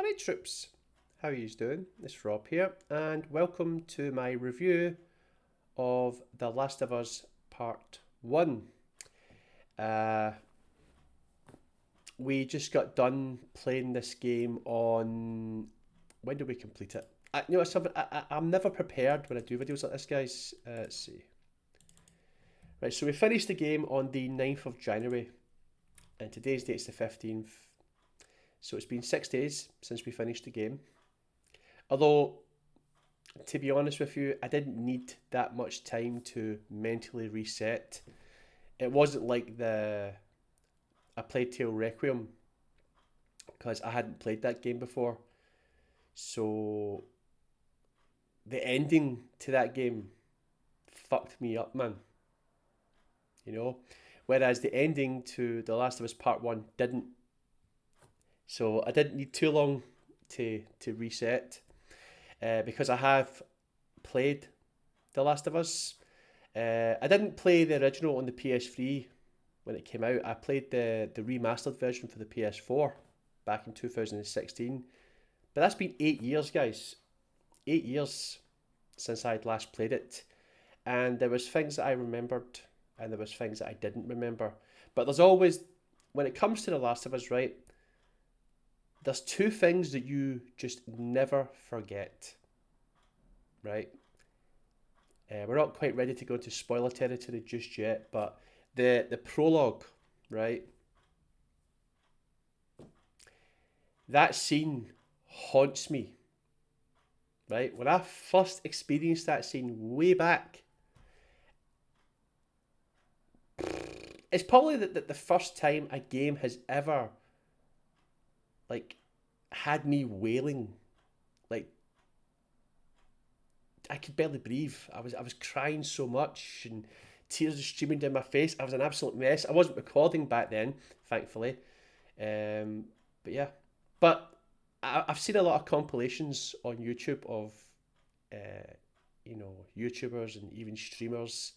Alright troops, how are you doing? It's Rob here and welcome to my review of The Last of Us Part 1. Uh, we just got done playing this game on... When did we complete it? Something, I'm never prepared when I do videos like this, guys. Let's see. Right, so we finished the game on the 9th of January and today's date's the 15th. So it's been 6 days since we finished the game. Although, to be honest with you, I didn't need that much time to mentally reset. It wasn't like I played Tale Requiem because I hadn't played that game before. So the ending to that game fucked me up, man. You know? Whereas the ending to The Last of Us Part 1 didn't. So I didn't need too long to reset because I have played The Last of Us. I didn't play the original on the PS3 when it came out. I played the remastered version for the PS4 back in 2016. But that's been 8 years, guys. 8 years since I'd last played it. And there was things that I remembered and there was things that I didn't remember. But there's always, when it comes to The Last of Us, right, there's two things that you just never forget, right? We're not quite ready to go into spoiler territory just yet, but the prologue, right? That scene haunts me, right? When I first experienced that scene way back, it's probably the first time a game has ever like had me wailing, like I could barely breathe. I was crying so much and tears were streaming down my face. I was an absolute mess. I wasn't recording back then, thankfully. But yeah, but I've seen a lot of compilations on YouTube of YouTubers and even streamers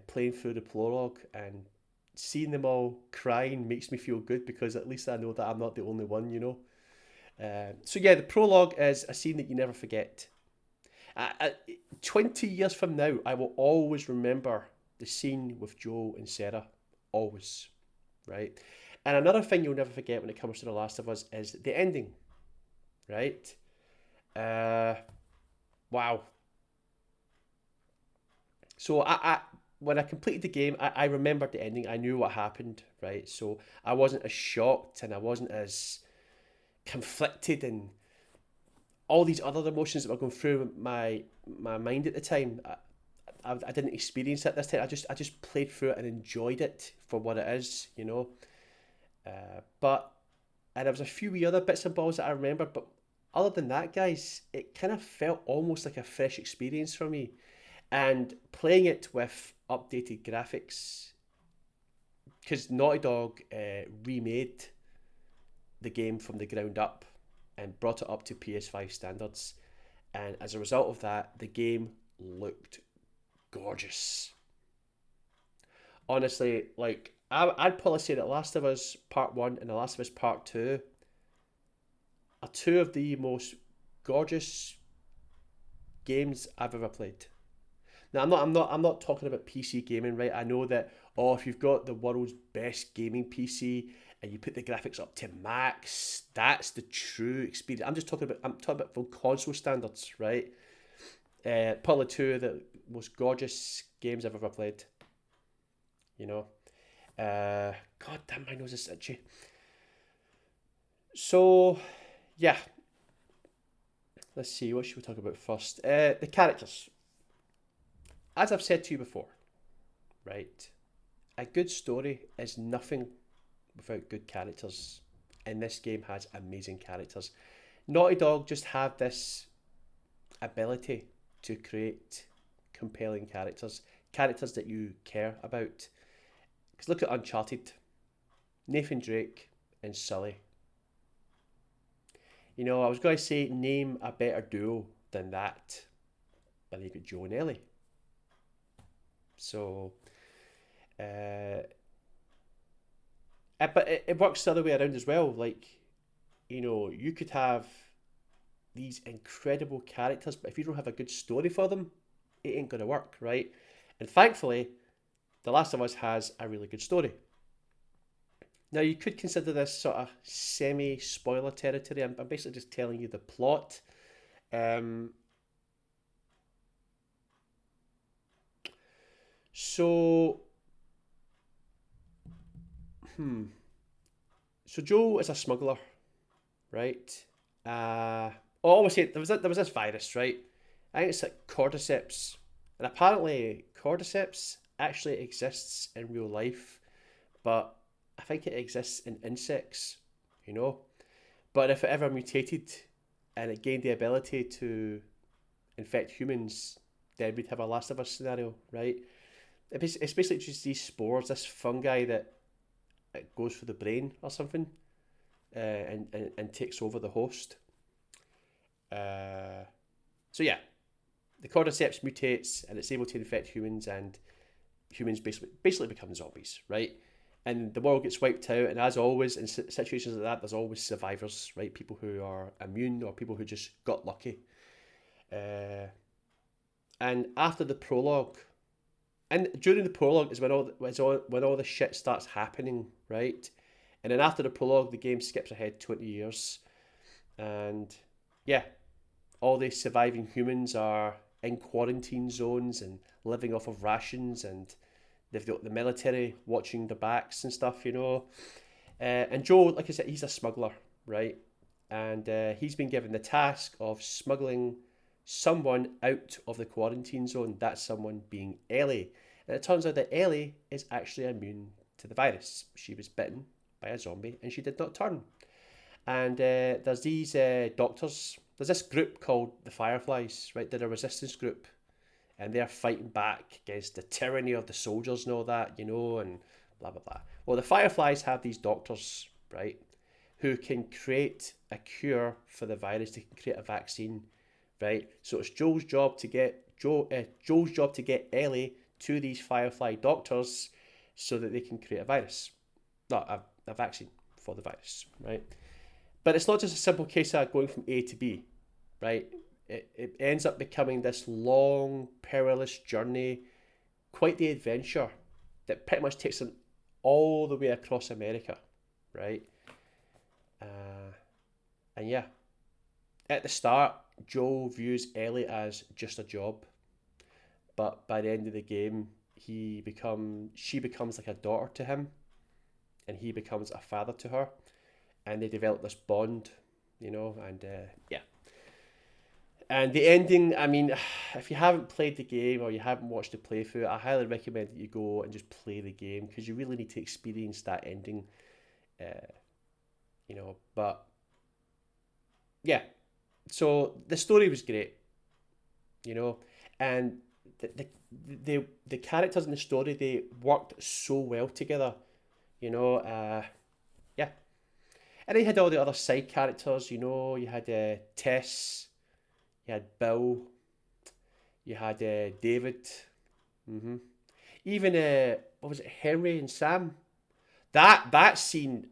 playing through the prologue, and seeing them all crying makes me feel good because at least I know that I'm not the only one, you know. So yeah, the prologue is a scene that you never forget. 20 years from now, I will always remember the scene with Joel and Sarah. Always. Right? And another thing you'll never forget when it comes to The Last of Us is the ending. Right? Uh, wow. So when I completed the game, I remembered the ending. I knew what happened. Right? So I wasn't as shocked and I wasn't as conflicted and all these other emotions that were going through my mind at the time. I didn't experience it this time. I just played through it and enjoyed it for what it is, you know. But and there was a few wee other bits and balls that I remember, but other than that, guys, it kind of felt almost like a fresh experience for me. And playing it with updated graphics, because Naughty Dog remade the game from the ground up and brought it up to PS5 standards. And as a result of that, the game looked gorgeous. Honestly, like I'd probably say that Last of Us Part 1 and The Last of Us Part 2 are two of the most gorgeous games I've ever played. Now I'm not talking about PC gaming, right? I know that if you've got the world's best gaming PC and you put the graphics up to max, that's the true experience. I'm talking about from console standards, right? Probably two of the most gorgeous games I've ever played. You know, God damn, my nose is itchy. So, yeah, let's see. What should we talk about first? The characters. As I've said to you before, right? A good story is nothing without good characters. And this game has amazing characters. Naughty Dog just have this ability to create compelling characters, characters that you care about. Because look at Uncharted, Nathan Drake and Sully. You know, I was going to say name a better duo than that, but then you got Joel and Ellie. So, but it works the other way around as well. Like, you know, you could have these incredible characters, but if you don't have a good story for them, it ain't gonna work, right? And thankfully, The Last of Us has a really good story. Now, you could consider this sort of semi-spoiler territory. I'm basically just telling you the plot. Um, so, so Joe is a smuggler, right? Oh, obviously there was this virus, right? I think it's like cordyceps, and apparently cordyceps actually exists in real life, but I think it exists in insects, you know. But if it ever mutated and it gained the ability to infect humans, then we'd have a Last of Us scenario, right? It's basically just these spores, this fungi that it goes for the brain or something, and takes over the host. Uh, so yeah, the cordyceps mutates and it's able to infect humans, and humans basically become zombies, right? And the world gets wiped out, and as always in situations like that, there's always survivors, right? People who are immune or people who just got lucky. Uh, and after the prologue, and during the prologue is when all the shit starts happening, right? And then after the prologue, the game skips ahead 20 years, and yeah, all the surviving humans are in quarantine zones and living off of rations, and they've got the military watching the backs and stuff, you know. And Joe, like I said, he's a smuggler, right? And he's been given the task of smuggling someone out of the quarantine zone. That someone being Ellie. And it turns out that Ellie is actually immune to the virus. She was bitten by a zombie and she did not turn. And there's these doctors. There's this group called the Fireflies, right? They're a resistance group, and they're fighting back against the tyranny of the soldiers and all that, you know, and blah blah blah. Well, the Fireflies have these doctors, right, who can create a cure for the virus. They can create a vaccine, right? So it's Joel's job to get Ellie to these Firefly doctors so that they can create a virus, not a vaccine for the virus, right? But it's not just a simple case of going from A to B, right? It ends up becoming this long, perilous journey, quite the adventure that pretty much takes them all the way across America, right? And yeah, at the start, Joel views Ellie as just a job, but by the end of the game, she becomes like a daughter to him, and he becomes a father to her, and they develop this bond, you know, and yeah. And the ending, I mean, if you haven't played the game or you haven't watched the playthrough, I highly recommend that you go and just play the game, because you really need to experience that ending, uh, you know. But yeah, so the story was great, you know, and the characters in the story, they worked so well together, you know. Yeah, and then you had all the other side characters, you know. You had Tess, you had Bill, you had David, hmm even what was it, Henry and Sam. That scene,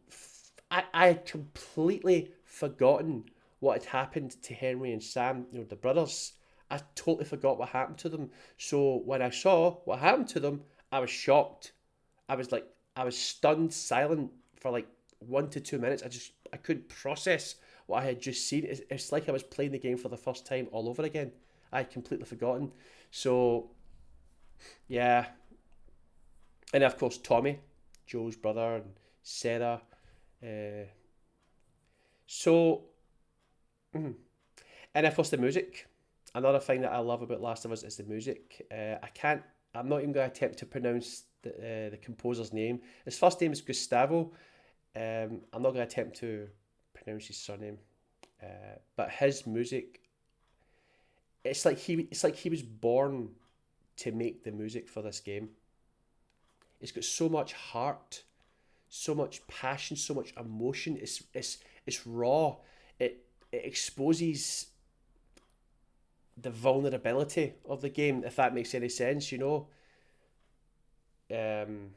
I had completely forgotten what had happened to Henry and Sam, you know, the brothers. I totally forgot what happened to them. So when I saw what happened to them, I was shocked. I was like, I was stunned, silent for like 1 to 2 minutes. I couldn't process what I had just seen. It's like I was playing the game for the first time all over again. I had completely forgotten. So yeah, and of course Tommy, Joe's brother, and Sarah. Uh, so, and of course the music. Another thing that I love about Last of Us is the music. I can't. I'm not even going to attempt to pronounce the composer's name. His first name is Gustavo. I'm not going to attempt to pronounce his surname. But his music, it's like he was born to make the music for this game. It's got so much heart, so much passion, so much emotion. It's raw. It exposes the vulnerability of the game, if that makes any sense, you know. Um,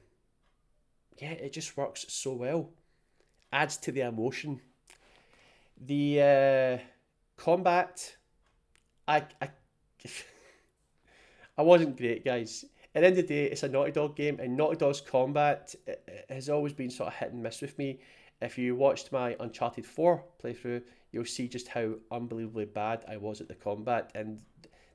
yeah, it just works so well. Adds to the emotion. The combat, I I wasn't great, guys. At the end of the day, it's a Naughty Dog game, and Naughty Dog's combat has always been sort of hit and miss with me. If you watched my Uncharted 4 playthrough, you'll see just how unbelievably bad I was at the combat. And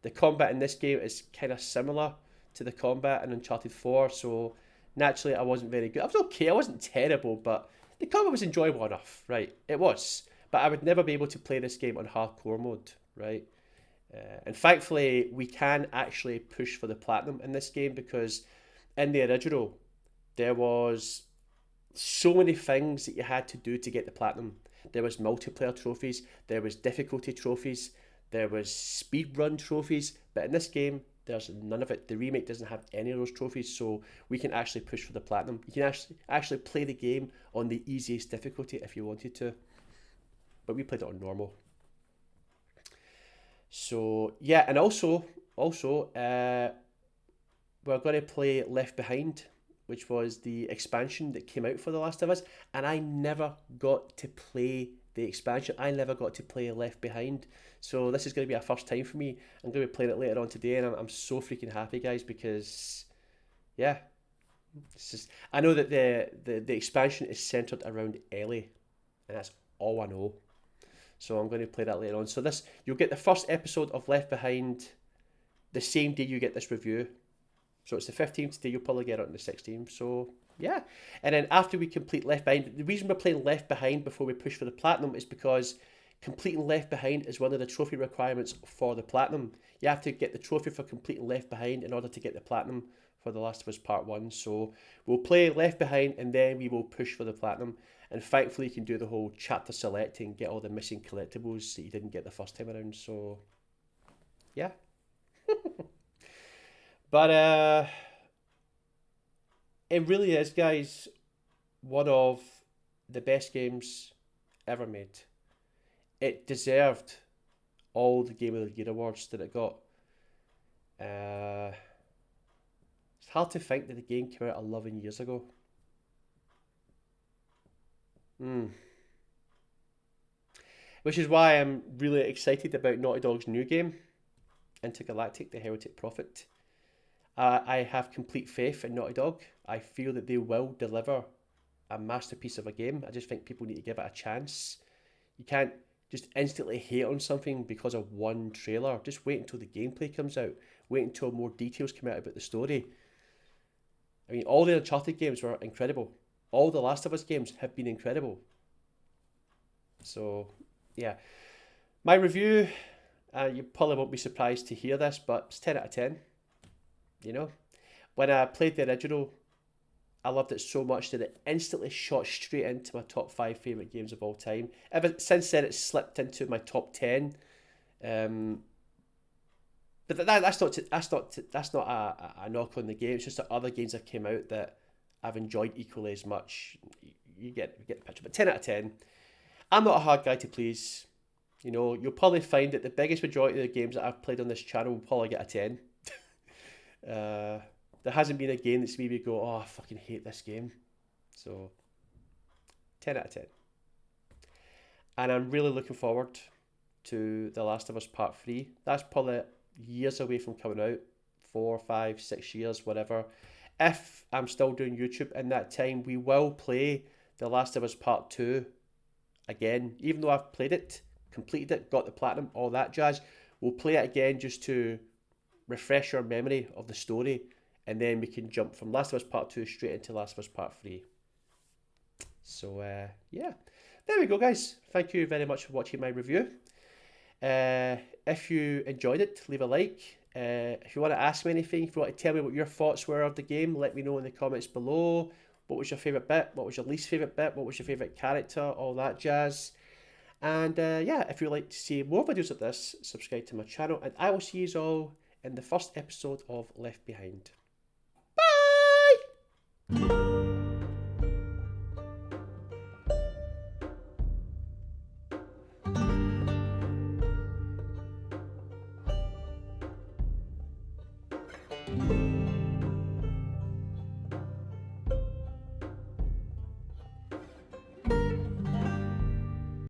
the combat in this game is kind of similar to the combat in Uncharted 4, so naturally I wasn't very good. I was okay, I wasn't terrible, but the combat was enjoyable enough, right? It was. But I would never be able to play this game on hardcore mode, right? And thankfully, we can actually push for the platinum in this game because in the original, there was so many things that you had to do to get the platinum. There was multiplayer trophies, there was difficulty trophies, there was speedrun trophies, but in this game, there's none of it. The remake doesn't have any of those trophies, so we can actually push for the platinum. You can actually play the game on the easiest difficulty if you wanted to, but we played it on normal. So yeah, and also, we're going to play Left Behind, which was the expansion that came out for The Last of Us, and I never got to play the expansion. I never got to play Left Behind, so this is going to be a first time for me. I'm going to be playing it later on today, and I'm so freaking happy, guys, because yeah, it's just, I know that the expansion is centered around Ellie, and that's all I know. So I'm going to play that later on. So this, you'll get the first episode of Left Behind the same day you get this review. So it's the 15th today, you'll probably get it on the 16th. So yeah. And then after we complete Left Behind, the reason we're playing Left Behind before we push for the platinum is because completing Left Behind is one of the trophy requirements for the platinum. You have to get the trophy for completing Left Behind in order to get the platinum for The Last of Us Part 1. So we'll play Left Behind and then we will push for the platinum. And thankfully you can do the whole chapter selecting, get all the missing collectibles that you didn't get the first time around. So yeah. But it really is, guys, one of the best games ever made. It deserved all the Game of the Year awards that it got. It's hard to think that the game came out 11 years ago. Which is why I'm really excited about Naughty Dog's new game, Intergalactic: The Heretic Prophet. I have complete faith in Naughty Dog. I feel that they will deliver a masterpiece of a game. I just think people need to give it a chance. You can't just instantly hate on something because of one trailer. Just wait until the gameplay comes out. Wait until more details come out about the story. I mean, all the Uncharted games were incredible. All the Last of Us games have been incredible. So, yeah. My review, you probably won't be surprised to hear this, but it's 10 out of 10. You know? When I played the original, I loved it so much that it instantly shot straight into my top 5 favourite games of all time. Ever since then, it's slipped into my top 10. But that's not a knock on the game. It's just that other games that came out that I've enjoyed equally as much. You get the picture. But 10 out of 10. I'm not a hard guy to please. You know, you'll probably find that the biggest majority of the games that I've played on this channel will probably get a 10. There hasn't been a game that's made me go, oh, I fucking hate this game. So, 10 out of 10. And I'm really looking forward to The Last of Us Part 3. That's probably years away from coming out. 4, 5, 6 years, whatever. If I'm still doing YouTube in that time, we will play The Last of Us Part 2 again. Even though I've played it, completed it, got the platinum, all that jazz, we'll play it again just to refresh our memory of the story, and then we can jump from Last of Us Part 2 straight into Last of Us Part 3. So, yeah. There we go, guys. Thank you very much for watching my review. If you enjoyed it, leave a like. If you want to ask me anything, if you want to tell me what your thoughts were of the game, let me know in the comments below. What was your favourite bit? What was your least favourite bit? What was your favourite character? All that jazz. And yeah, if you'd like to see more videos of this, subscribe to my channel. And I will see you all in the first episode of Left Behind. Bye!